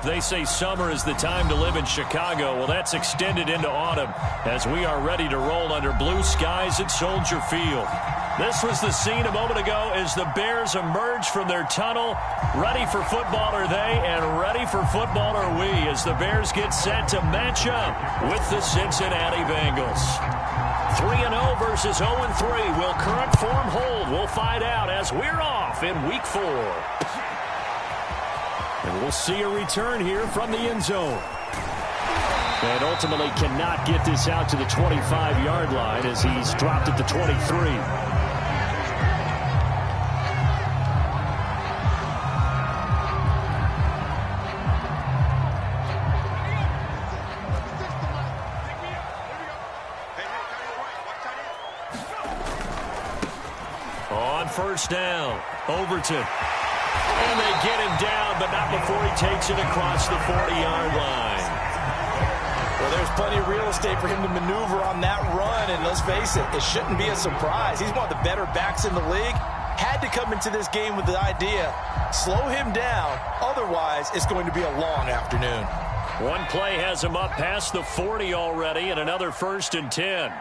They say summer is the time to live in Chicago. Well, that's extended into autumn as we are ready to roll under blue skies at Soldier Field. This was the scene a moment ago as the Bears emerge from their tunnel. Ready for football are they, and ready for football are we as the Bears get set to match up with the Cincinnati Bengals. 3-0 versus 0-3. Will current form hold? We'll find out as we're off in Week 4. And we'll see a return here from the end zone. And ultimately cannot get this out to the 25-yard line as he's dropped at the 23. On first down, Overton. And they get him down, but not before he takes it across the 40-yard line. Well, there's plenty of real estate for him to maneuver on that run, and let's face it, it shouldn't be a surprise. He's one of the better backs in the league. Had to come into this game with the idea, slow him down, otherwise it's going to be a long afternoon. One play has him up past the 40 already, and another 1st and 10.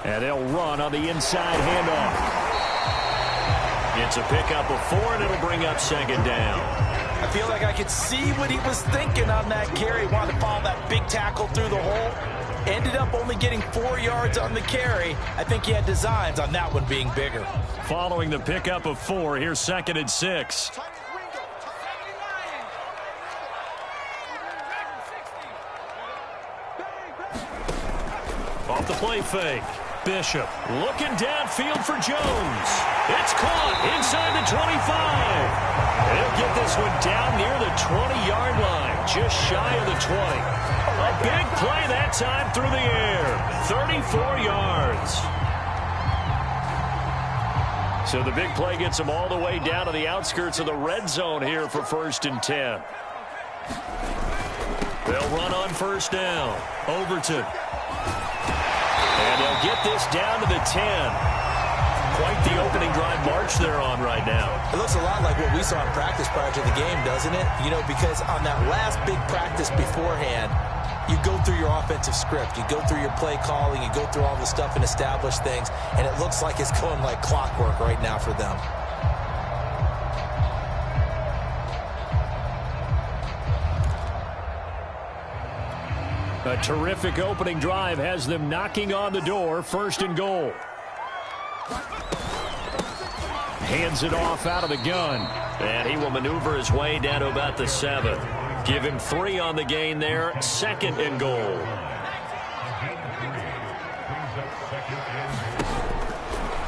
And they'll run on the inside handoff. It's a pickup of 4, and it'll bring up 2nd down. I feel like I could see what he was thinking on that carry. Wanted to follow that big tackle through the hole. Ended up only getting 4 yards on the carry. I think he had designs on that one being bigger. Following the pickup of 4, here's 2nd and 6. Off the play fake. Bishop looking downfield for Jones. It's caught inside the 25. They'll get this one down near the 20-yard line, just shy of the 20. A big play that time through the air, 34 yards. So the big play gets them all the way down to the outskirts of the red zone here for 1st and 10. They'll run on first down. Overton. And they'll get this down to the 10. Quite the opening drive march they're on right now. It looks a lot like what we saw in practice prior to the game, doesn't it? You know, because on that last big practice beforehand, you go through your offensive script. You go through your play calling. You go through all the stuff and establish things. And it looks like it's going like clockwork right now for them. A terrific opening drive has them knocking on the door. 1st and goal. Hands it off out of the gun. And he will maneuver his way down to about the 7. Give him 3 on the gain there. 2nd and goal.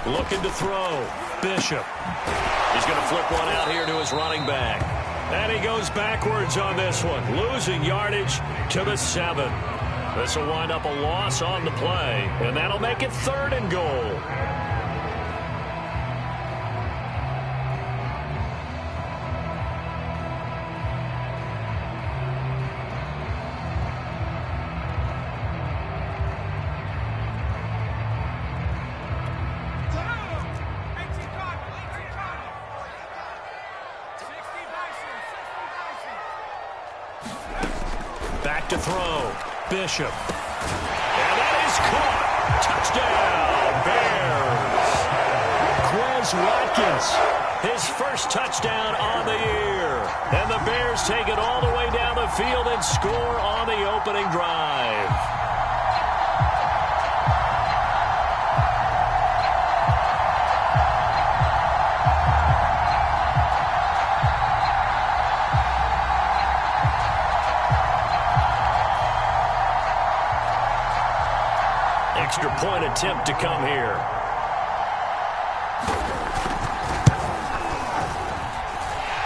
Looking to throw. Bishop. He's going to flip one out here to his running back. And he goes backwards on this one, losing yardage to the 7. This will wind up a loss on the play, and that'll make it 3rd and goal. Back to throw. Bishop. And that is caught. Touchdown, Bears. Quez Watkins, his first touchdown on the year. And the Bears take it all the way down the field and score on the opening drive. Extra point attempt to come here.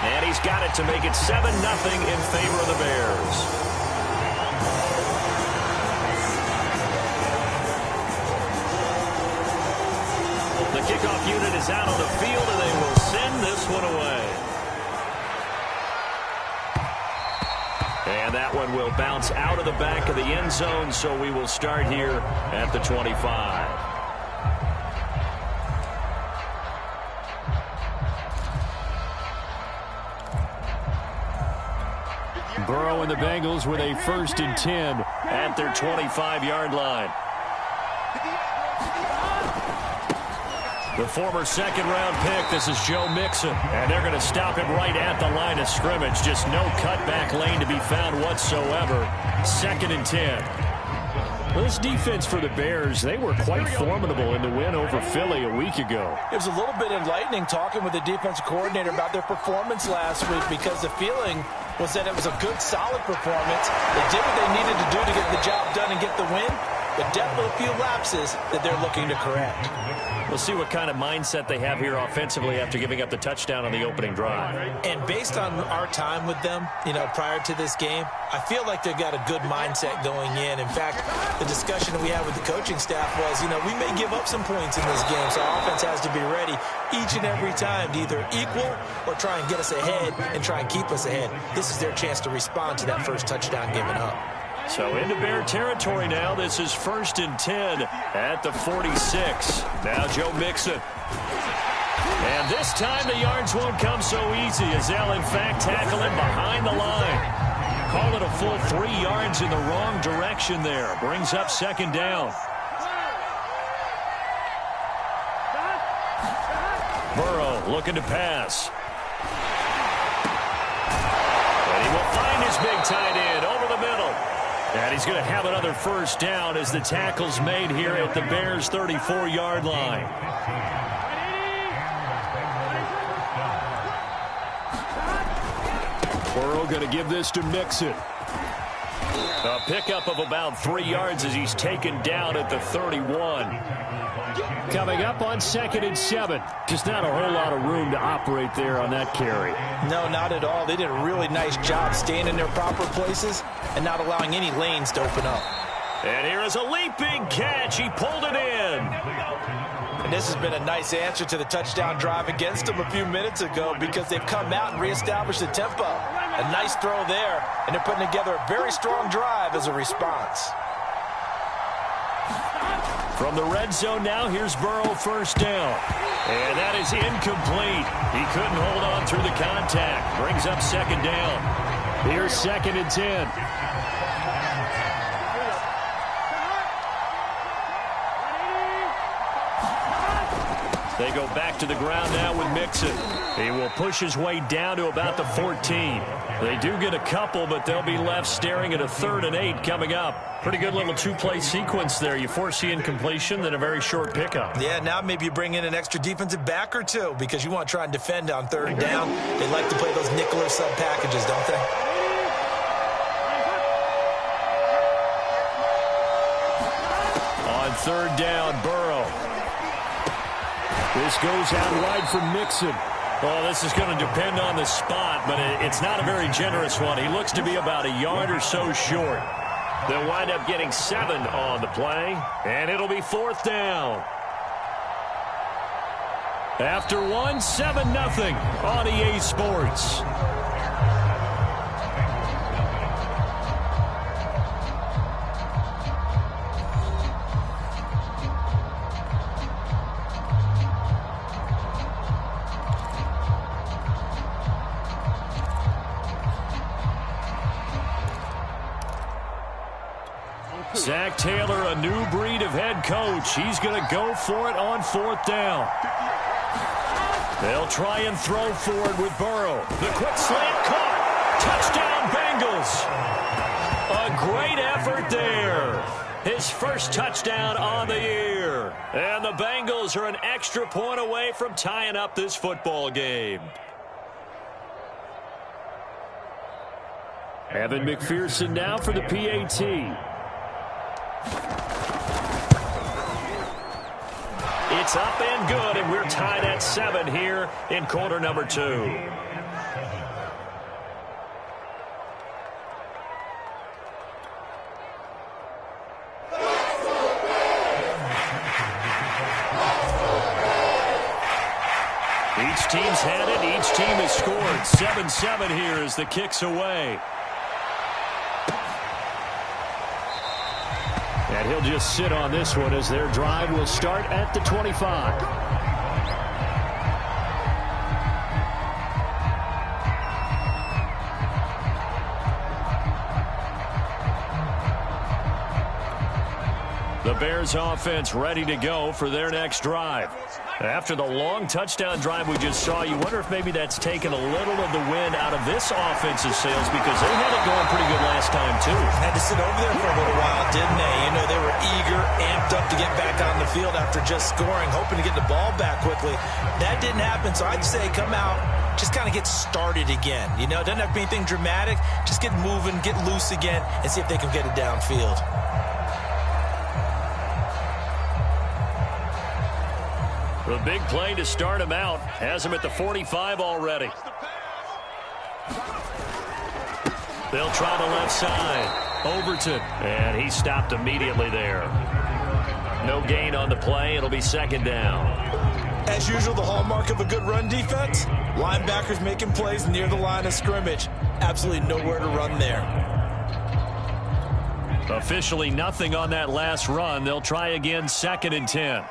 And he's got it to make it 7-0 in favor of the Bears. The kickoff unit is out on the field, and they will send this one away. And that one will bounce out of the back of the end zone, so we will start here at the 25. Burrow and the Bengals with a 1st and 10 at their 25-yard line. The former second-round pick, this is Joe Mixon. And they're going to stop him right at the line of scrimmage. Just no cutback lane to be found whatsoever. 2nd and 10. Well, this defense for the Bears, they were quite formidable in the win over Philly a week ago. It was a little bit enlightening talking with the defensive coordinator about their performance last week, because the feeling was that it was a good, solid performance. They did what they needed to do to get the job done and get the win, but definitely a few lapses that they're looking to correct. We'll see what kind of mindset they have here offensively after giving up the touchdown on the opening drive. And based on our time with them, prior to this game, I feel like they've got a good mindset going in. In fact, the discussion that we had with the coaching staff was, we may give up some points in this game, so our offense has to be ready each and every time to either equal or try and get us ahead and try and keep us ahead. This is their chance to respond to that first touchdown given up. So into Bear territory now. This is 1st and 10 at the 46. Now Joe Mixon. And this time the yards won't come so easy, as they'll in fact tackle him behind the line. Call it a full 3 yards in the wrong direction there. Brings up 2nd down. Burrow looking to pass. And he will find his big tight end over the middle. And he's going to have another 1st down as the tackle's made here at the Bears' 34-yard line. Burrow going to give this to Mixon. A pickup of about 3 yards as he's taken down at the 31. Coming up on 2nd and 7. Just not a whole lot of room to operate there on that carry. No, not at all. They did a really nice job staying in their proper places and not allowing any lanes to open up. And here is a leaping catch. He pulled it in. And this has been a nice answer to the touchdown drive against them a few minutes ago, because they've come out and reestablished the tempo. A nice throw there, and they're putting together a very strong drive as a response. From the red zone now, here's Burrow, 1st down. And that is incomplete. He couldn't hold on through the contact. Brings up 2nd down. Here's 2nd and 10. They go back to the ground now with Mixon. He will push his way down to about the 14. They do get a couple, but they'll be left staring at a 3rd and 8 coming up. Pretty good little 2-play sequence there. You force the incompletion, then a very short pickup. Yeah, now maybe you bring in an extra defensive back or two, because you want to try and defend on 3rd down. They like to play those nickel or sub packages, don't they? On 3rd down, Burrow. This goes out wide for Mixon. Well, this is going to depend on the spot, but it's not a very generous one. He looks to be about a yard or so short. They'll wind up getting 7 on the play, and it'll be 4th down. After 1, 7-0 on EA Sports. Zach Taylor, a new breed of head coach. He's going to go for it on 4th down. They'll try and throw forward with Burrow. The quick slant caught. Touchdown, Bengals. A great effort there. His first touchdown on the year. And the Bengals are an extra point away from tying up this football game. Evan McPherson now for the PAT. It's up and good, and we're tied at 7 here in quarter number 2. Each team's had it. Each team has scored. 7-7 here as the kick's away. And he'll just sit on this one as their drive will start at the 25. The Bears offense ready to go for their next drive. After the long touchdown drive we just saw, you wonder if maybe that's taken a little of the wind out of this offensive sails because they had it going pretty good last time, too. Had to sit over there for a little while, didn't they? You know, they were eager, amped up to get back on the field after just scoring, hoping to get the ball back quickly. That didn't happen, so I'd say come out, just kind of get started again. You know, it doesn't have to be anything dramatic. Just get moving, get loose again, and see if they can get it downfield. The big play to start him out has him at the 45 already. They'll try the left side. Overton, and he stopped immediately there. No gain on the play. It'll be second down. As usual, the hallmark of a good run defense, linebackers making plays near the line of scrimmage. Absolutely nowhere to run there. Officially nothing on that last run. They'll try again, 2nd and 10.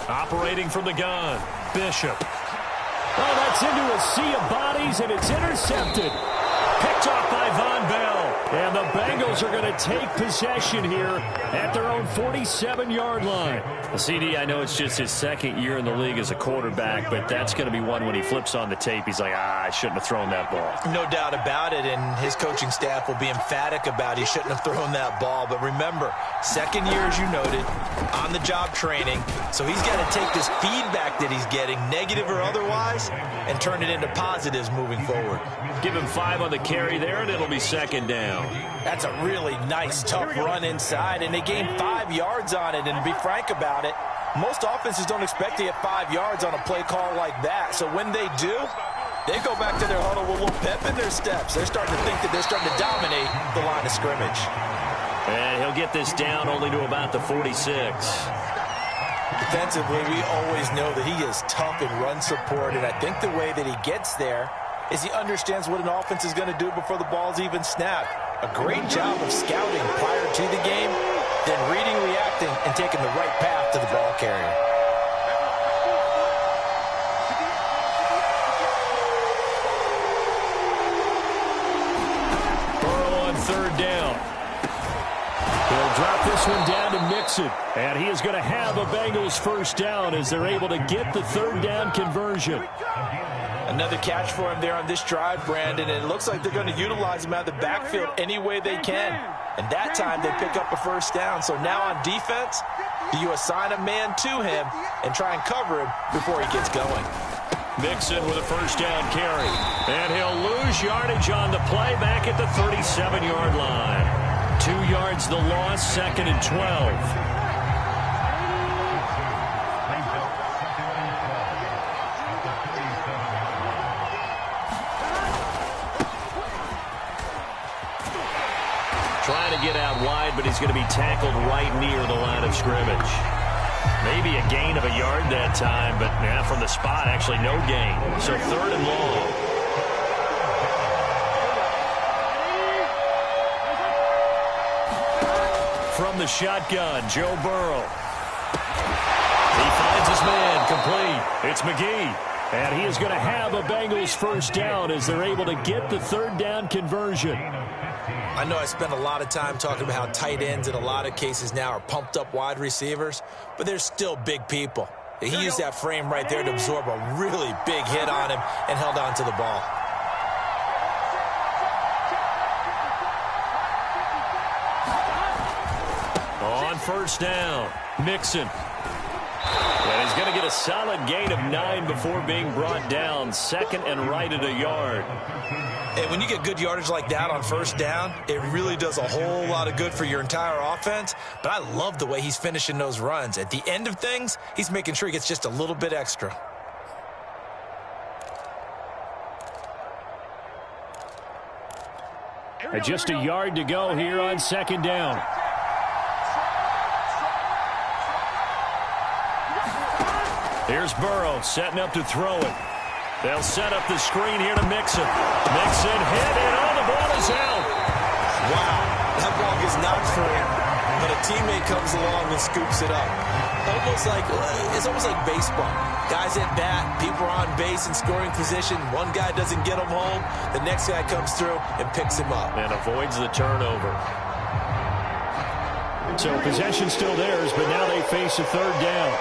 Operating from the gun, Bishop. Oh, that's into a sea of bodies, and it's intercepted. Picked off by Von Bell. And the Bengals are going to take possession here at their own 47-yard line. The CD, I know it's just his second year in the league as a quarterback, but that's going to be one when he flips on the tape. He's like, I shouldn't have thrown that ball. No doubt about it, and his coaching staff will be emphatic about he shouldn't have thrown that ball. But remember, second year, as you noted, on-the-job training, so he's got to take this feedback that he's getting, negative or otherwise, and turn it into positives moving forward. Give him 5 on the carry there, and it'll be second down. That's a really nice, tough run inside, and they gained 5 yards on it. And to be frank about it, most offenses don't expect to get 5 yards on a play call like that. So when they do, they go back to their huddle with a little pep in their steps. They're starting to think that they're starting to dominate the line of scrimmage. And he'll get this down only to about the 46. Defensively, we always know that he is tough in run support, and I think the way that he gets there is he understands what an offense is going to do before the ball's even snapped. A great job of scouting prior to the game, then reading, reacting, and taking the right path to the ball carrier. Burrow on 3rd down. He'll drop this one down to Mixon, and he is going to have a Bengals first down as they're able to get the 3rd down conversion. Another catch for him there on this drive, Brandon, and it looks like they're going to utilize him out of the backfield any way they can. And that time they pick up a first down. So now on defense, do you assign a man to him and try and cover him before he gets going? Mixon with a first down carry. And he'll lose yardage on the play back at the 37-yard line. 2 yards the loss, 2nd and 12. Trying to get out wide, but he's going to be tackled right near the line of scrimmage. Maybe a gain of a yard that time, but from the spot, actually no gain. So 3rd and long. From the shotgun, Joe Burrow. He finds his man complete. It's McGee. And he is going to have a Bengals first down as they're able to get the 3rd down conversion. I know I spent a lot of time talking about how tight ends in a lot of cases now are pumped up wide receivers, but they're still big people. He used that frame right there to absorb a really big hit on him and held on to the ball. On first down, Mixon. And he's going to get a solid gain of 9 before being brought down. 2nd and right at a yard. And when you get good yardage like that on first down, it really does a whole lot of good for your entire offense. But I love the way he's finishing those runs. At the end of things, he's making sure he gets just a little bit extra. And just a yard to go here on 2nd down. Here's Burrow setting up to throw it. They'll set up the screen here to Mixon. Mixon hit, and oh, the ball is out. Wow, that ball gets knocked free, but a teammate comes along and scoops it up. It's almost like baseball. Guys at bat, people are on base in scoring position. One guy doesn't get him home. The next guy comes through and picks him up. And avoids the turnover. So possession still theirs, but now they face a third down.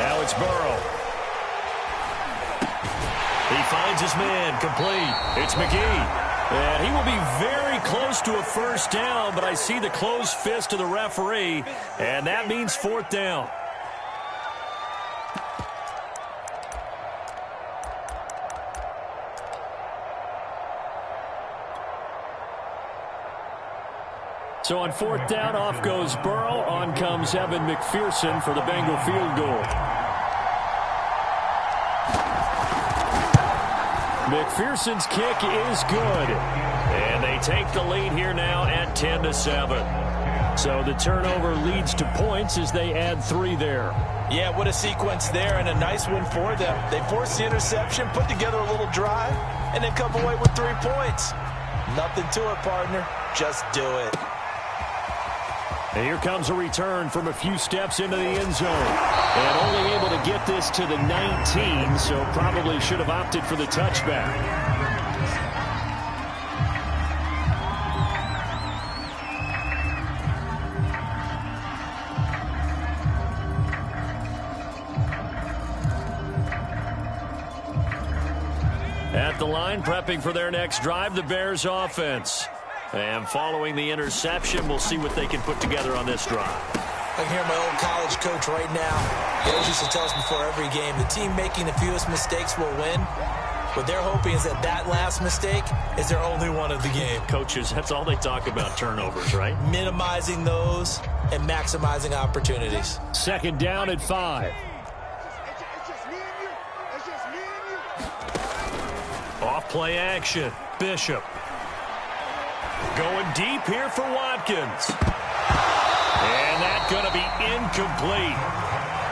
Now it's Burrow. He finds his man, complete. It's McGee. And he will be very close to a first down, but I see the closed fist of the referee, and that means fourth down. So on fourth down, off goes Burrow. On comes Evan McPherson for the Bengal field goal. McPherson's kick is good. And they take the lead here now at 10-7. So the turnover leads to points as they add 3 there. Yeah, what a sequence there, and a nice one for them. They forced the interception, put together a little drive, and then come away with 3 points. Nothing to it, partner. Just do it. And here comes a return from a few steps into the end zone. And only able to get this to the 19, so probably should have opted for the touchback. At the line, prepping for their next drive, the Bears offense. And following the interception, we'll see what they can put together on this drive. I can hear my old college coach right now. He always used to tell us before every game, the team making the fewest mistakes will win. What they're hoping is that last mistake is their only one of the game. Coaches, that's all they talk about, turnovers, right? Minimizing those and maximizing opportunities. Second down at 5. Off play action. Bishop. Going deep here for Watkins. And that's going to be incomplete.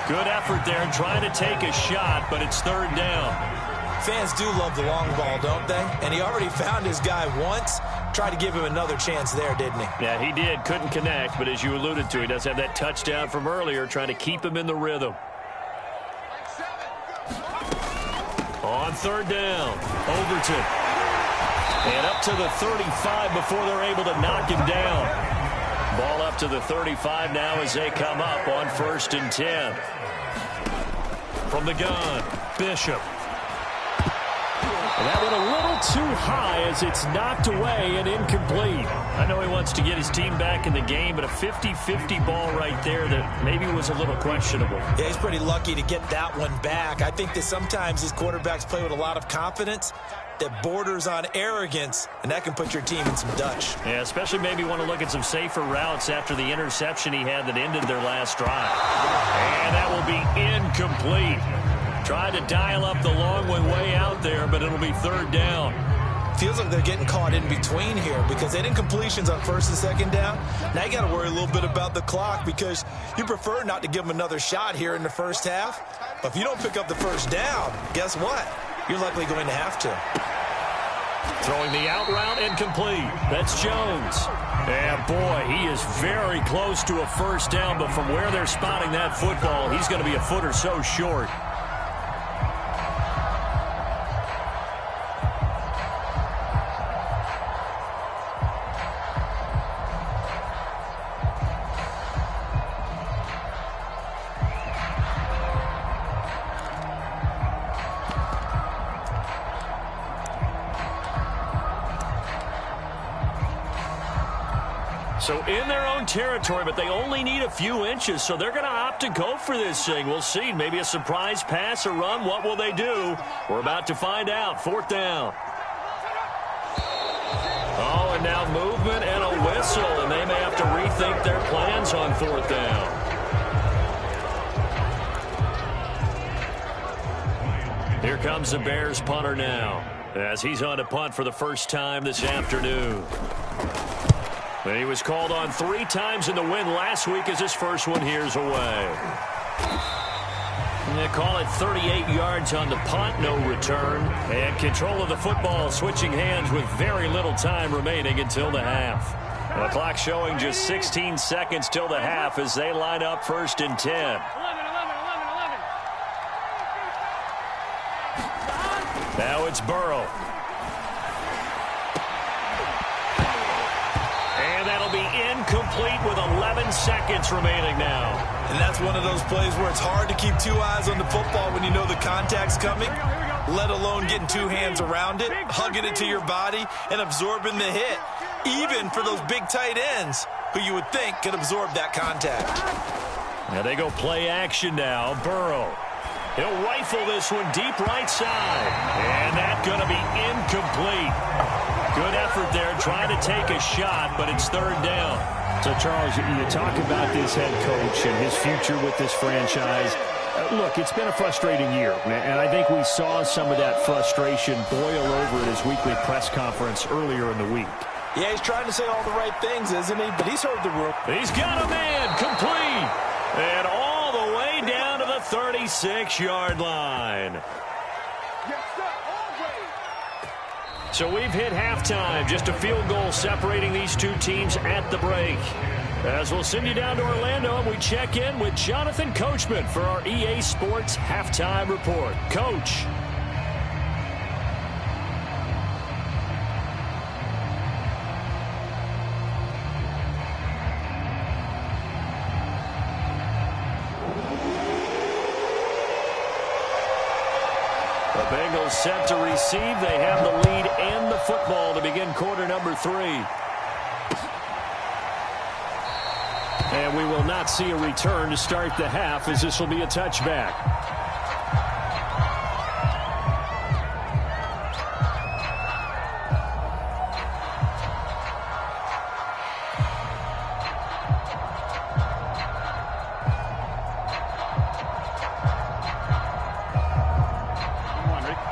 Good effort there trying to take a shot, but it's third down. Fans do love the long ball, don't they? And he already found his guy once. Tried to give him another chance there, didn't he? Yeah, he did. Couldn't connect, but as you alluded to, he does have that touchdown from earlier, trying to keep him in the rhythm. On third down, Overton. And up to the 35 before they're able to knock him down. Ball up to the 35 now as they come up on 1st and 10. From the gun, Bishop. And that went a little too high as it's knocked away and incomplete. I know he wants to get his team back in the game, but a 50-50 ball right there that maybe was a little questionable. Yeah, he's pretty lucky to get that one back. I think that sometimes these quarterbacks play with a lot of confidence that borders on arrogance, and that can put your team in some Dutch. Yeah, especially maybe want to look at some safer routes after the interception he had that ended their last drive. And that will be incomplete. Tried to dial up the long one way out there, but it'll be third down. Feels like they're getting caught in between here because they had incompletions on 1st and 2nd down. Now you got to worry a little bit about the clock because you prefer not to give them another shot here in the first half. But if you don't pick up the first down, guess what? You're likely going to have to. Throwing the out route incomplete. That's Jones. And boy, he is very close to a first down, but from where they're spotting that football, he's going to be a foot or so short. So in their own territory, but they only need a few inches, so they're going to opt to go for this thing. We'll see. Maybe a surprise pass or run. What will they do? We're about to find out. Fourth down. Oh, and now movement and a whistle, and they may have to rethink their plans on fourth down. Here comes the Bears punter now, as he's on to punt for the first time this afternoon. And he was called on 3 times in the win last week as his first one here's away. And they call it 38 yards on the punt, no return. And control of the football switching hands with very little time remaining until the half. The clock showing just 16 seconds till the half as they line up 1st and 10. Now it's Burrow. And that'll be incomplete with 11 seconds remaining now. And that's one of those plays where it's hard to keep 2 eyes on the football when you know the contact's coming, let alone getting 2 hands around it, hugging it to your body, and absorbing the hit, even for those big tight ends who you would think could absorb that contact. Now they go play action now. Burrow. He'll rifle this one deep right side. And that's going to be incomplete. Good effort there trying to take a shot, but it's 3rd down. So, Charles, you talk about this head coach and his future with this franchise. Look, it's been a frustrating year, and I think we saw some of that frustration boil over at his weekly press conference earlier in the week. Yeah, he's trying to say all the right things, isn't he? But he's heard the room. He's got a man complete. And all the way down to the 36-yard line. So we've hit halftime. Just a field goal separating these 2 teams at the break. As we'll send you down to Orlando, and we check in with Jonathan Coachman for our EA Sports Halftime Report. Coach. The Bengals set to receive. They have the lead and the football to begin quarter number 3. And we will not see a return to start the half as this will be a touchback.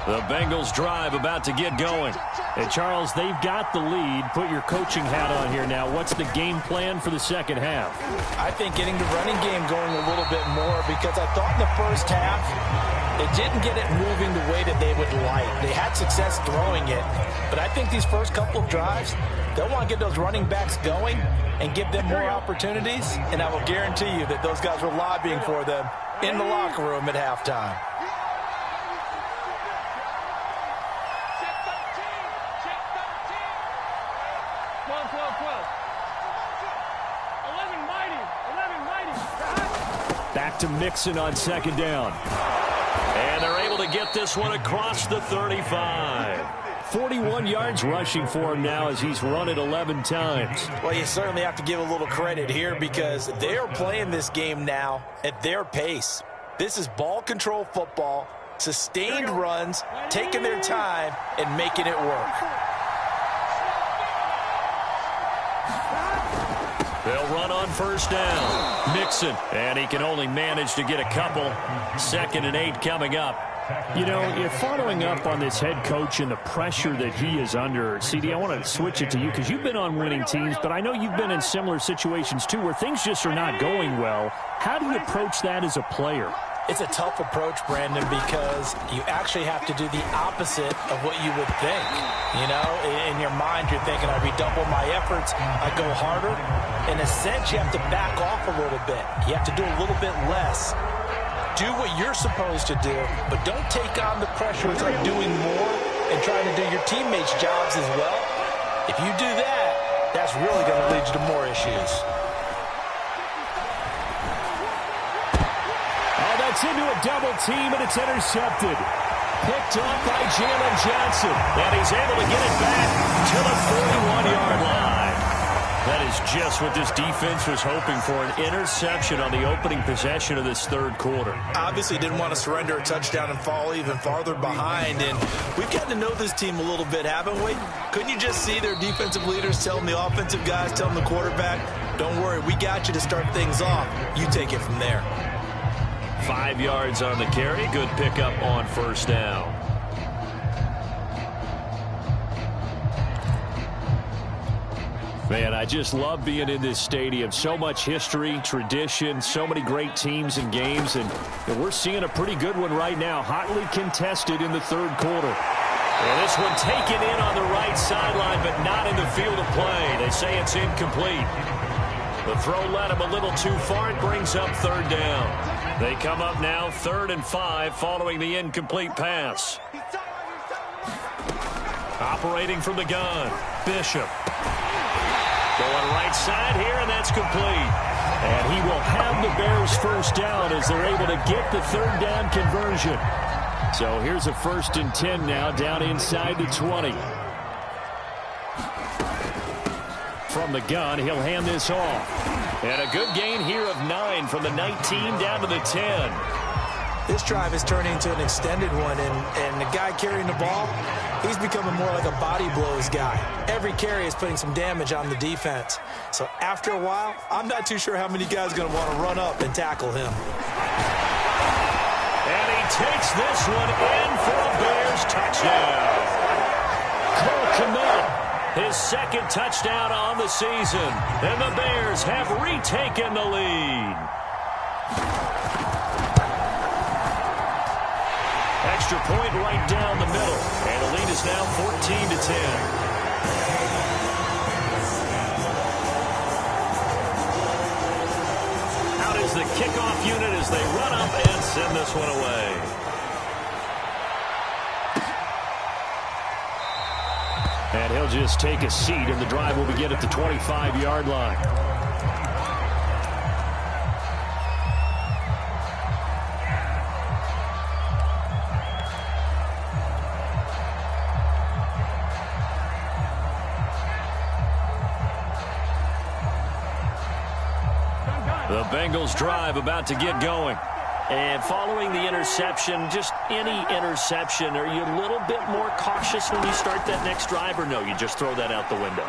The Bengals drive about to get going. And, Charles, they've got the lead. Put your coaching hat on here now. What's the game plan for the second half? I think getting the running game going a little bit more because I thought in the first half they didn't get it moving the way that they would like. They had success throwing it, but I think these first couple of drives, they'll want to get those running backs going and give them more opportunities, and I will guarantee you that those guys were lobbying for them in the locker room at halftime. Back to Mixon on 2nd down. And they're able to get this one across the 35. 41 yards rushing for him now as he's run it 11 times. Well, you certainly have to give a little credit here because they are playing this game now at their pace. This is ball control football, sustained runs, taking their time, and making it work. They'll run on 1st down. Mixon, and he can only manage to get a couple. 2nd and 8 coming up. You know, you're following up on this head coach and the pressure that he is under. CD, I want to switch it to you because you've been on winning teams, but I know you've been in similar situations too where things just are not going well. How do you approach that as a player? It's a tough approach, Brandon, because you actually have to do the opposite of what you would think. You know, in your mind, you're thinking, I redouble my efforts, I go harder. In a sense, you have to back off a little bit. You have to do a little bit less. Do what you're supposed to do, but don't take on the pressures of doing more and trying to do your teammates' jobs as well. If you do that, that's really going to lead you to more issues. It's into a double team, and it's intercepted. Picked off by Jalen Johnson. And he's able to get it back to the 41-yard line. That is just what this defense was hoping for, an interception on the opening possession of this 3rd quarter. Obviously didn't want to surrender a touchdown and fall even farther behind. And we've gotten to know this team a little bit, haven't we? Couldn't you just see their defensive leaders telling the offensive guys, telling the quarterback, don't worry, we got you to start things off. You take it from there. 5 yards on the carry. Good pickup on 1st down. Man, I just love being in this stadium. So much history, tradition, so many great teams and games, and we're seeing a pretty good one right now, hotly contested in the third quarter. And this one taken in on the right sideline, but not in the field of play. They say it's incomplete. The throw led him a little too far. It brings up third down. They come up now 3rd and 5 following the incomplete pass. Operating from the gun, Bishop. Going right side here, and that's complete. And he will have the Bears first down as they're able to get the third down conversion. So here's a 1st and 10 now, down inside the 20. From the gun, he'll hand this off. And a good gain here of 9 from the 19 down to the 10. This drive has turned into an extended one, and the guy carrying the ball, he's becoming more like a body blows guy. Every carry is putting some damage on the defense. So after a while, I'm not too sure how many guys are going to want to run up and tackle him. And he takes this one in for a Bears touchdown. Cole Kmet, his 2nd touchdown on the season. And the Bears have retaken the lead. Extra point right down the middle. And the lead is now 14-10. Out is the kickoff unit as they run up and send this one away. And he'll just take a seat, and the drive will begin at the 25-yard line. The Bengals drive about to get going. And following the interception, just any interception, are you a little bit more cautious when you start that next drive, or no, you just throw that out the window?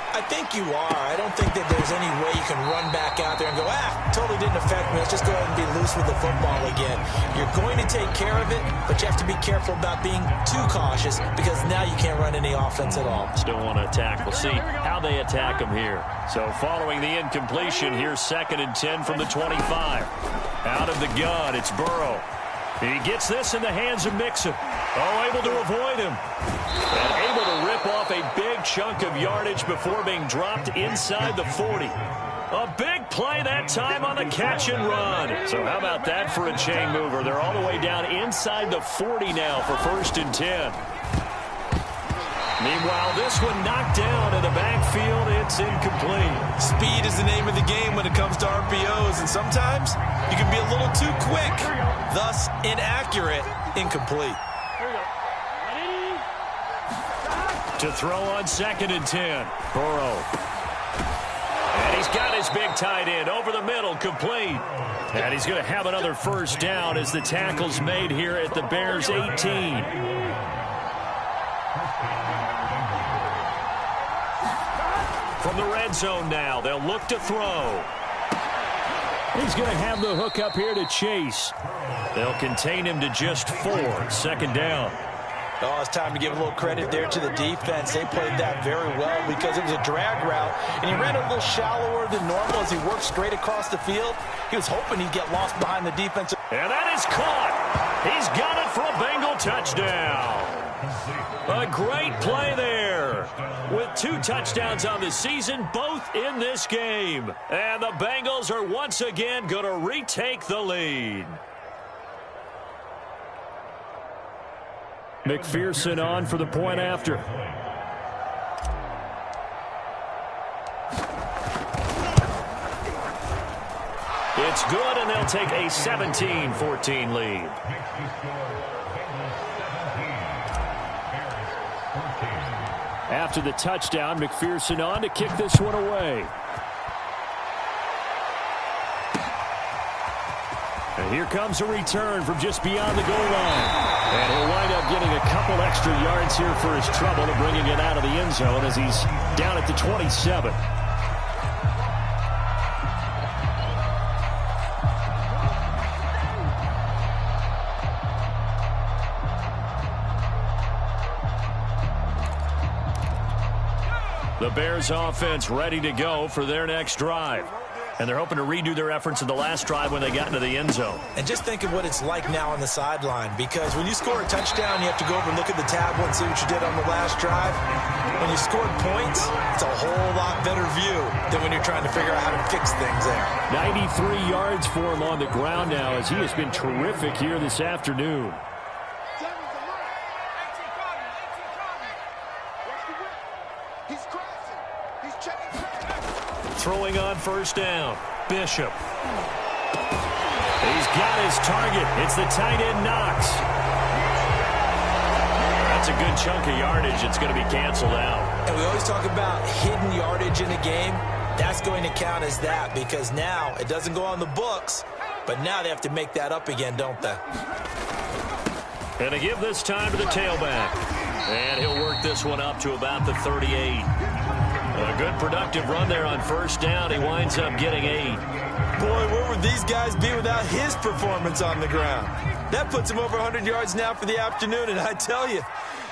I think you are. I don't think that there's any way you can run back out there and go, totally didn't affect me. Let's just go ahead and be loose with the football again. You're going to take care of it, but you have to be careful about being too cautious because now you can't run any offense at all. Still want to attack. We'll see how they attack them here. So following the incompletion, here's 2nd and 10 from the 25. Out of the gun, it's Burrow. He gets this in the hands of Mixon. Able to avoid him. And able to rip off a big chunk of yardage before being dropped inside the 40. A big play that time on the catch and run. So how about that for a chain mover? They're all the way down inside the 40 now for 1st and 10. Meanwhile, this one knocked down in the backfield. It's incomplete. Speed is the name of the game when it comes to RPOs, and sometimes you can be a little too quick, thus inaccurate, incomplete. To throw on 2nd and 10. Burrow. And he's got his big tight end over the middle, complete. And he's going to have another first down as the tackle's made here at the Bears' 18. From the red zone now, they'll look to throw. He's going to have the hook up here to Chase. They'll contain him to just 4. 2nd down. Oh, it's time to give a little credit there to the defense. They played that very well because it was a drag route, and he ran a little shallower than normal as he worked straight across the field. He was hoping he'd get lost behind the defense. And that is caught. He's got it for a Bengal touchdown. A great play there. With 2 touchdowns on the season, both in this game. And the Bengals are once again going to retake the lead. McPherson on for the point after. It's good, and they'll take a 17-14 lead. After the touchdown, McPherson on to kick this one away. And here comes a return from just beyond the goal line. And he'll wind up getting a couple extra yards here for his trouble and bringing it out of the end zone as he's down at the 27. The Bears offense ready to go for their next drive. And they're hoping to redo their efforts in the last drive when they got into the end zone. And just think of what it's like now on the sideline, because when you score a touchdown, you have to go over and look at the tablet and see what you did on the last drive. When you scored points, it's a whole lot better view than when you're trying to figure out how to fix things there. 93 yards for him on the ground now, as he has been terrific here this afternoon. Throwing on first down, Bishop. He's got his target. It's the tight end, Knox. That's a good chunk of yardage. It's going to be canceled out. And we always talk about hidden yardage in a game. That's going to count as that, because now it doesn't go on the books, but now they have to make that up again, don't they? And to give this time to the tailback. And he'll work this one up to about the 38. A good productive run there on first down. He winds up getting 8. Boy, where would these guys be without his performance on the ground? That puts him over 100 yards now for the afternoon, and I tell you,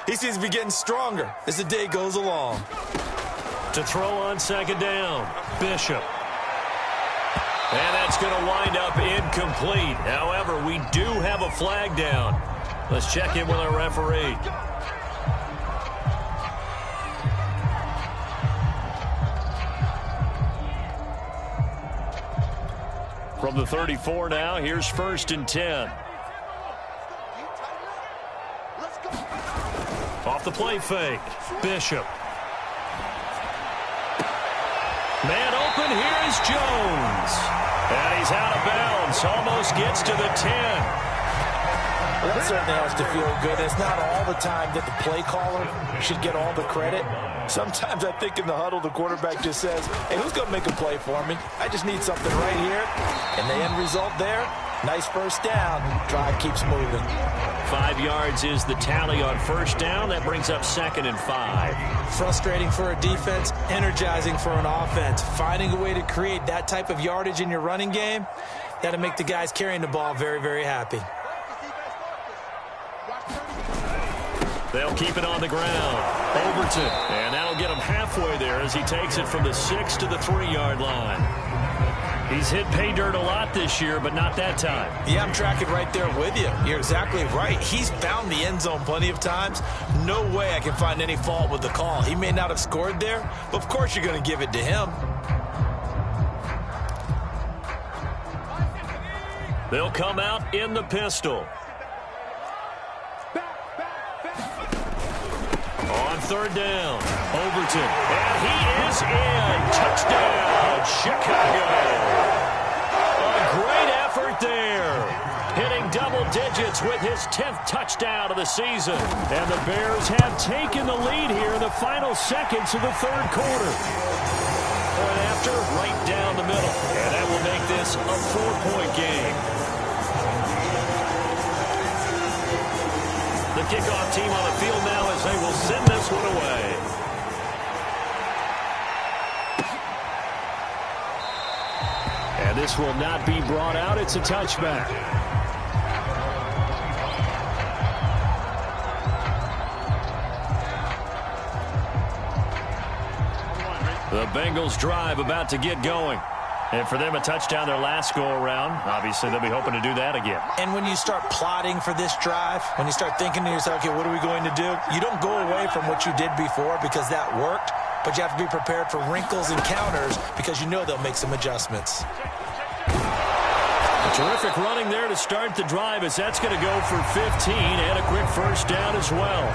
he seems to be getting stronger as the day goes along. To throw on second down, Bishop. And that's going to wind up incomplete. However, we do have a flag down. Let's check in with our referee. From the 34 now, here's 1st and 10. Off the play fake, Bishop. Man open, here is Jones. And he's out of bounds, almost gets to the 10. Well, that certainly has to feel good. It's not all the time that the play caller should get all the credit. Sometimes I think in the huddle, the quarterback just says, hey, who's going to make a play for me? I just need something right here. And the end result there, nice first down. Drive keeps moving. 5 yards is the tally on first down. That brings up 2nd and 5. Frustrating for a defense, energizing for an offense. Finding a way to create that type of yardage in your running game, that'll make the guys carrying the ball very, very happy. They'll keep it on the ground. Overton. And that'll get him halfway there as he takes it from the 6 to the 3-yard line. He's hit pay dirt a lot this year, but not that time. Yeah, I'm tracking right there with you. You're exactly right. He's found the end zone plenty of times. No way I can find any fault with the call. He may not have scored there, but of course you're going to give it to him. They'll come out in the pistol. On third down, Overton. And he is in. Touchdown, Chicago. A great effort there. Hitting double digits with his 10th touchdown of the season. And the Bears have taken the lead here in the final seconds of the third quarter. Point after, right down the middle. And that will make this a 4-point game. The kickoff team on the field now as they will send this one away. And this will not be brought out. It's a touchback. The Bengals drive about to get going. And for them, a touchdown their last go-around. Obviously, they'll be hoping to do that again. And when you start plotting for this drive, when you start thinking to yourself, okay, what are we going to do? You don't go away from what you did before because that worked, but you have to be prepared for wrinkles and counters because you know they'll make some adjustments. Terrific running there to start the drive as that's going to go for 15 and a quick first down as well.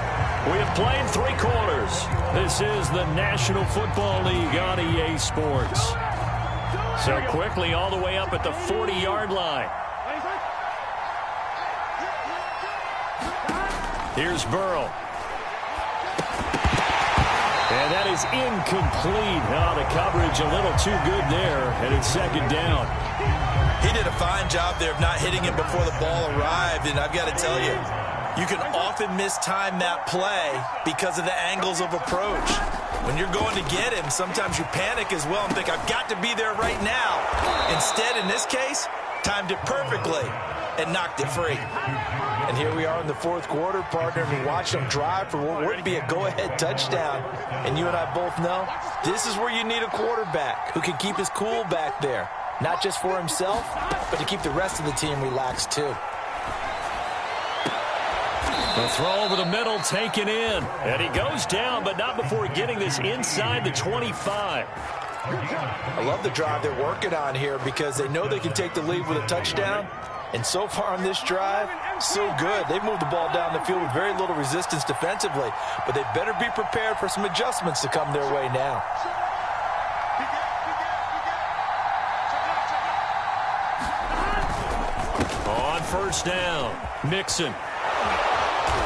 We have played 3 quarters. This is the National Football League on EA Sports. So quickly all the way up at the 40-yard line. Here's Burrow. And that is incomplete. Oh, the coverage a little too good there, and it's second down. He did a fine job there of not hitting him before the ball arrived, and I've got to tell you, you can often mistime that play because of the angles of approach. When you're going to get him, sometimes you panic as well and think, I've got to be there right now. Instead, in this case, timed it perfectly. and knocked it free. And here we are in the fourth quarter, partner, and we watch them drive for what would be a go-ahead touchdown. And you and I both know this is where you need a quarterback who can keep his cool back there, not just for himself, but to keep the rest of the team relaxed too. The throw over the middle taken in. And he goes down, but not before getting this inside the 25. I love the drive they're working on here because they know they can take the lead with a touchdown. And so far on this drive, so good. They've moved the ball down the field with very little resistance defensively, but they better be prepared for some adjustments to come their way now. On first down, Mixon.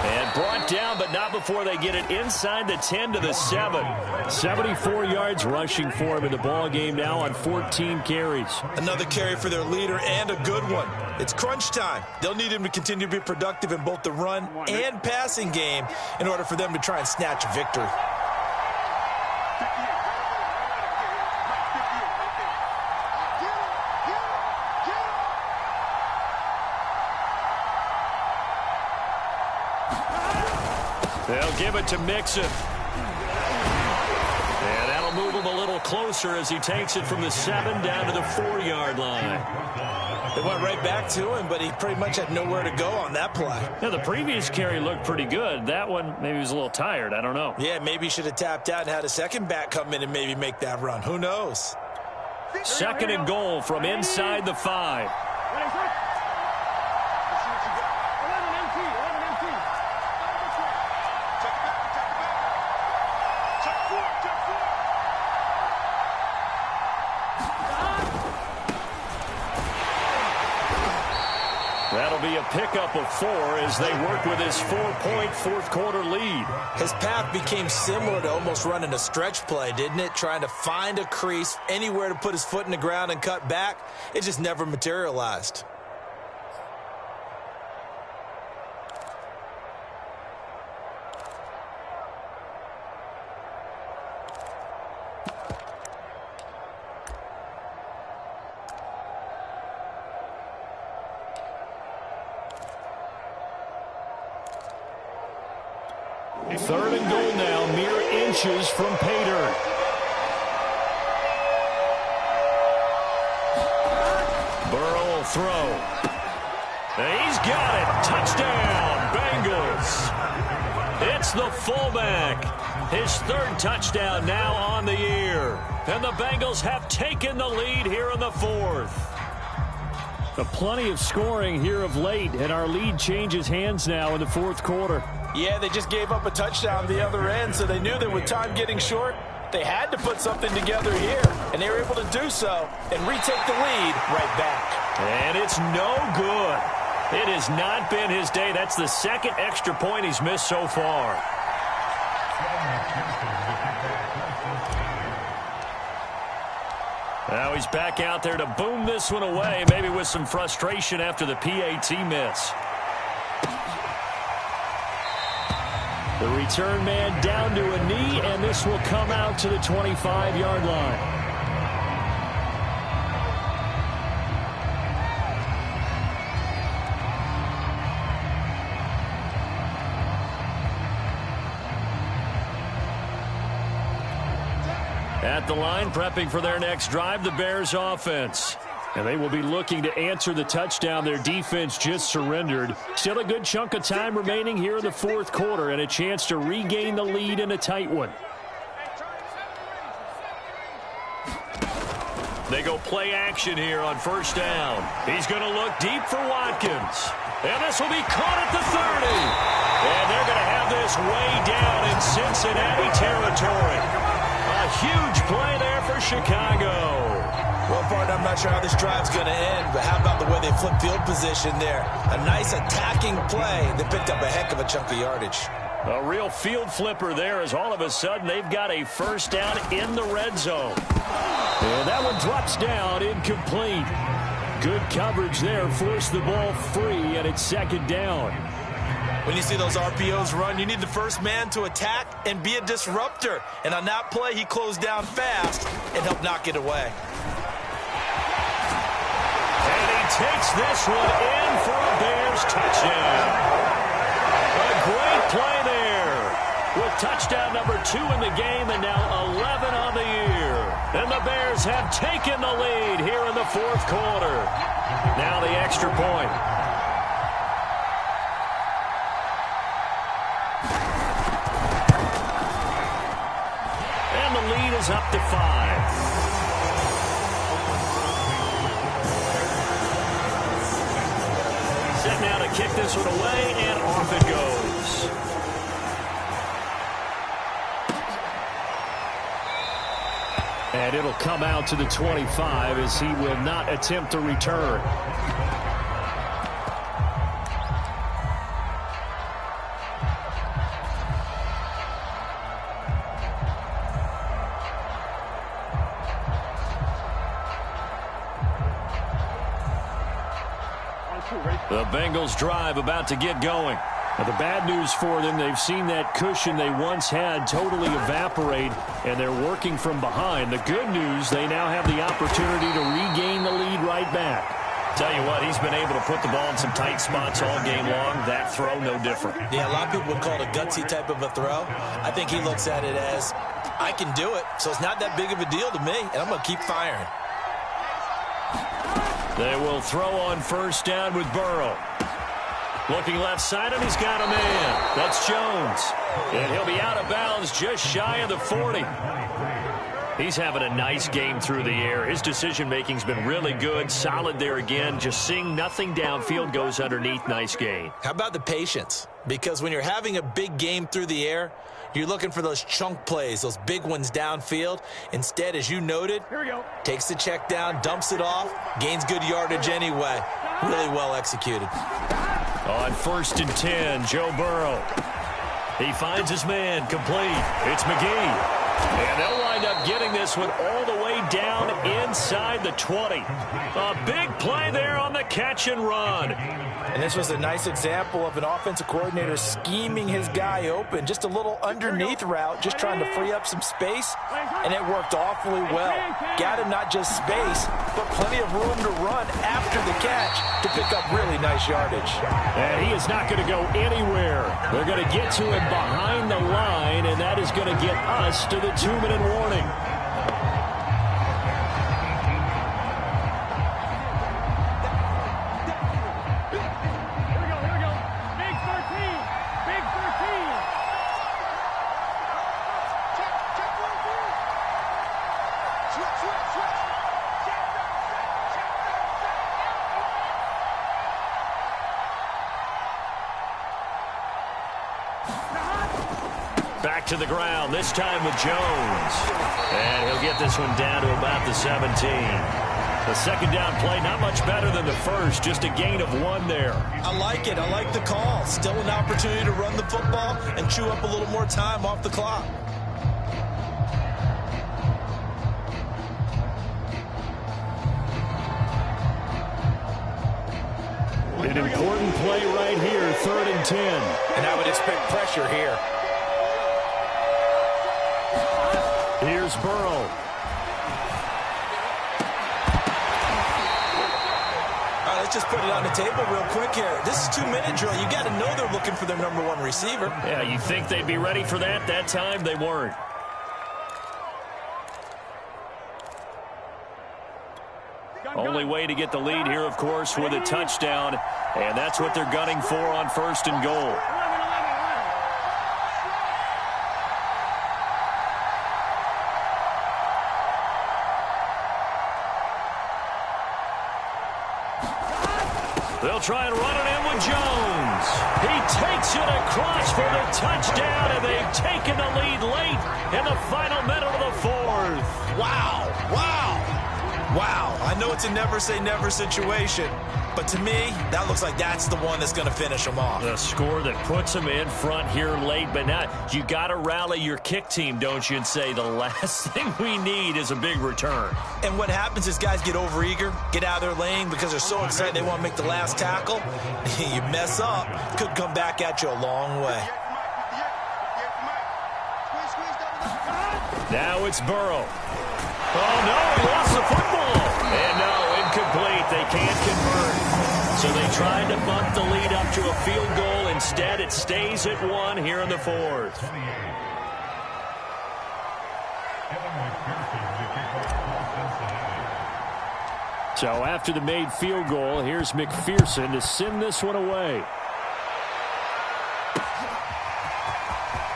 And brought down, but not before they get it inside the 10 to the 7. 74 yards rushing for him in the ball game now on 14 carries. Another carry for their leader and a good one. It's crunch time. They'll need him to continue to be productive in both the run and passing game in order for them to try and snatch a victory. They'll give it to Mixon. And that'll move him a little closer as he takes it from the 7 down to the 4-yard line. They went right back to him, but he pretty much had nowhere to go on that play. Yeah, the previous carry looked pretty good. That one, maybe he was a little tired. I don't know. Yeah, maybe he should have tapped out and had a second back come in and maybe make that run. Who knows? 2nd and goal from inside the 5. That'll be a pickup of 4 as they work with his 4-point fourth-quarter lead. His path became similar to almost running a stretch play, didn't it? Trying to find a crease, anywhere to put his foot in the ground and cut back. It just never materialized. Third and goal now, mere inches from Pater. Burrow will throw. And he's got it. Touchdown, Bengals. It's the fullback. His 3rd touchdown now on the year. And the Bengals have taken the lead here in the 4th. Plenty of scoring here of late, and our lead changes hands now in the 4th quarter. Yeah, they just gave up a touchdown the other end, so they knew that with time getting short, they had to put something together here, and they were able to do so and retake the lead right back. And it's no good. It has not been his day. That's the 2nd extra point he's missed so far. Now he's back out there to boom this one away, maybe with some frustration after the PAT miss. The return man down to a knee, and this will come out to the 25-yard line. At the line, prepping for their next drive, the Bears offense. And they will be looking to answer the touchdown their defense just surrendered. Still a good chunk of time remaining here in the 4th quarter and a chance to regain the lead in a tight one. They go play action here on first down. He's going to look deep for Watkins. And this will be caught at the 30. And they're going to have this way down in Cincinnati territory. A huge play there for Chicago. Well, partner, I'm not sure how this drive's going to end, but how about the way they flip field position there? A nice attacking play that picked up a heck of a chunk of yardage. A real field flipper there as all of a sudden they've got a first down in the red zone. And that one drops down, incomplete. Good coverage there, forced the ball free, and it's 2nd down. When you see those RPOs run, you need the first man to attack and be a disruptor. And on that play, he closed down fast and helped knock it away. And he takes this one in for a first touchdown. A great play there. With touchdown number 2 in the game and now 11 on the year. And the Bears have taken the lead here in the fourth quarter. Now the extra point. And the lead is up to 5. Set now to kick this one away, and off it goes. And it'll come out to the 25 as he will not attempt to return. The Bengals drive about to get going. Now, the bad news for them, they've seen that cushion they once had totally evaporate, and they're working from behind. The good news, they now have the opportunity to regain the lead right back. Tell you what, he's been able to put the ball in some tight spots all game long. That throw, no different. Yeah, a lot of people would call it a gutsy type of a throw. I think he looks at it as, I can do it, so it's not that big of a deal to me, and I'm going to keep firing. They will throw on first down with Burrow. Looking left side, and he's got a man. That's Jones. And he'll be out of bounds just shy of the 40. He's having a nice game through the air. His decision-making's been really good. Solid there again. Just seeing nothing downfield goes underneath. Nice gain. How about the patience? Because when you're having a big game through the air, you're looking for those chunk plays, those big ones downfield. Instead, as you noted, takes the check down, dumps it off, gains good yardage anyway. Really well executed. On first and 10, Joe Burrow. He finds his man, complete. It's McGee. And they'll wind up getting this one all the way down inside the 20. A big play there on the catch and run. And this was a nice example of an offensive coordinator scheming his guy open. Just a little underneath route, just trying to free up some space, and it worked awfully well. Got him not just space, but plenty of room to run after the catch to pick up really nice yardage. And he is not going to go anywhere. They're going to get to him behind the line, and that is going to get us to the 2-minute warning. Back to the ground, this time with Jones. And he'll get this one down to about the 17. The second down play, not much better than the first, just a gain of 1 there. I like it. I like the call. Still an opportunity to run the football and chew up a little more time off the clock. An important play right here, 3rd and 10. And I would expect pressure here. Here's Burrow. All right, let's just put it on the table real quick here. This is 2-minute drill. You got to know they're looking for their number 1 receiver. Yeah, you think they'd be ready for that? That time they weren't. Only way to get the lead here, of course, with a touchdown. And that's what they're gunning for on first and goal. They'll try and run it in with Jones. He takes it across for the touchdown, and they've taken the lead late in the final minute of the 4th. Wow, wow, wow. I know it's a never-say-never situation, but to me, that looks like that's the one that's going to finish them off. The score that puts them in front here late, but now you got to rally your kick team, don't you, and say the last thing we need is a big return. And what happens is guys get overeager, get out of their lane because they're so excited they want to make the last tackle. You mess up, could come back at you a long way. Now it's Burrow. Oh, no, he lost the football. And no, incomplete. They can't convert. So they tried to bump the lead up to a field goal. Instead, it stays at 1 here in the 4th. So after the made field goal, here's McPherson to send this one away.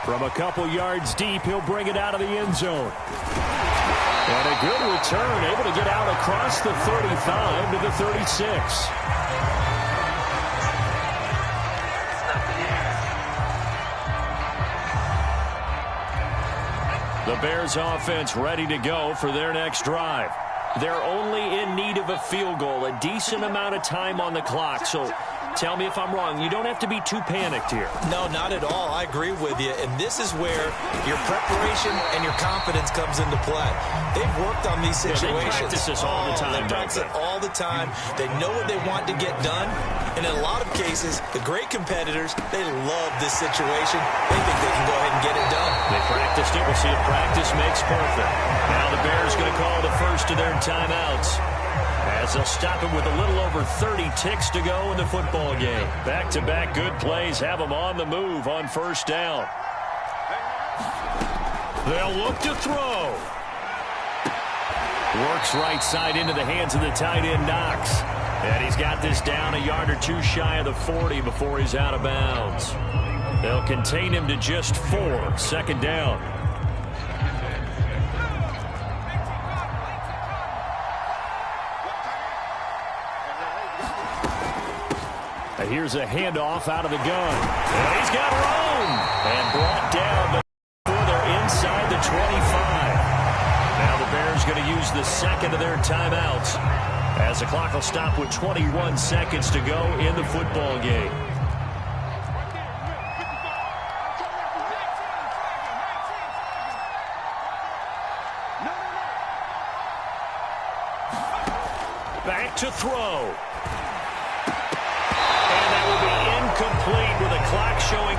From a couple yards deep, he'll bring it out of the end zone. And a good return, able to get out across the 35 to the 36. The Bears offense ready to go for their next drive. They're only in need of a field goal, a decent amount of time on the clock. So tell me if I'm wrong. You don't have to be too panicked here. No, not at all. I agree with you. And this is where your preparation and your confidence comes into play. They've worked on these situations. They practice this all the time. They practice it all the time. They know what they want to get done. And in a lot of cases, the great competitors, they love this situation. They think they can go ahead and get it done. They practiced it. We'll see if practice makes perfect. Now the Bears going to call the first of their timeouts, as they'll stop him with a little over 30 ticks to go in the football game. Back-to-back good plays have them on the move on first down. They'll look to throw. Works right side into the hands of the tight end, Knox. And he's got this down a yard or two shy of the 40 before he's out of bounds. They'll contain him to just 4. Second down. Here's a handoff out of the gun. And he's got room. And brought down before they're inside the 25. Now the Bears going to use the second of their timeouts, as the clock will stop with 21 seconds to go in the football game. Back to throw. Complete with a clock showing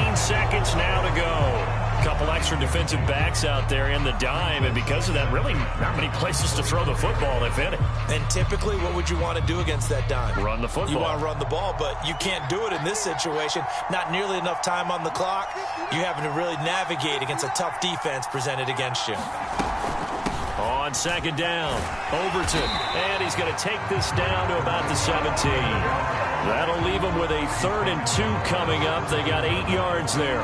18 seconds now to go. A couple extra defensive backs out there in the dime, and because of that, really not many places to throw the football, if any. And typically, what would you want to do against that dime? Run the football. You want to run the ball, but you can't do it in this situation. Not nearly enough time on the clock. You having to really navigate against a tough defense presented against you. On second down, Overton, and he's going to take this down to about the 17. That'll leave them with a 3rd and 2 coming up. They got 8 yards there.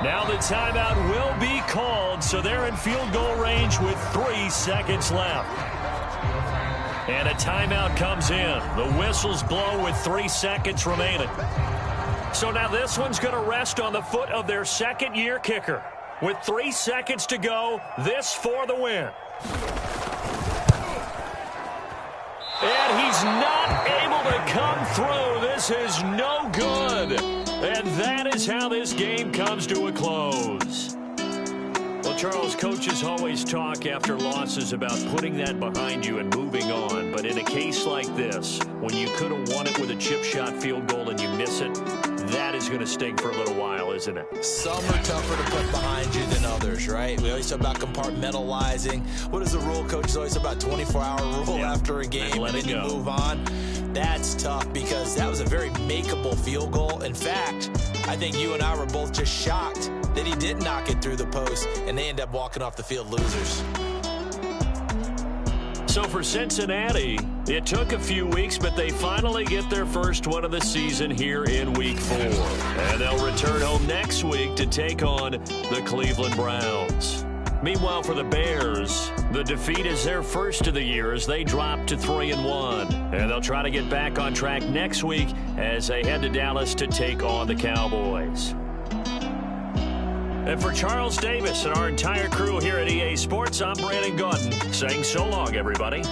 Now the timeout will be called, so they're in field goal range with 3 seconds left. And a timeout comes in. The whistles blow with 3 seconds remaining. So now this one's going to rest on the foot of their second-year kicker. With 3 seconds to go, this for the win. And he's not able to come through. This is no good. And that is how this game comes to a close. Well, Charles, coaches always talk after losses about putting that behind you and moving on. But in a case like this, when you could have won it with a chip shot field goal and you miss it, that is going to sting for a little while, isn't it? Some are tougher to put behind you than others, right? We always talk about compartmentalizing. What is the rule? Coaches always talk about 24-hour rule after a game, and then you move on. That's tough because that was a very makeable field goal. In fact, I think you and I were both just shocked that he did knock it through the post, and they end up walking off the field losers. So for Cincinnati, it took a few weeks, but they finally get their first one of the season here in Week 4. And they'll return home next week to take on the Cleveland Browns. Meanwhile, for the Bears, the defeat is their first of the year as they drop to 3-1. And they'll try to get back on track next week as they head to Dallas to take on the Cowboys. And for Charles Davis and our entire crew here at EA Sports, I'm Brandon Gaudin saying so long, everybody.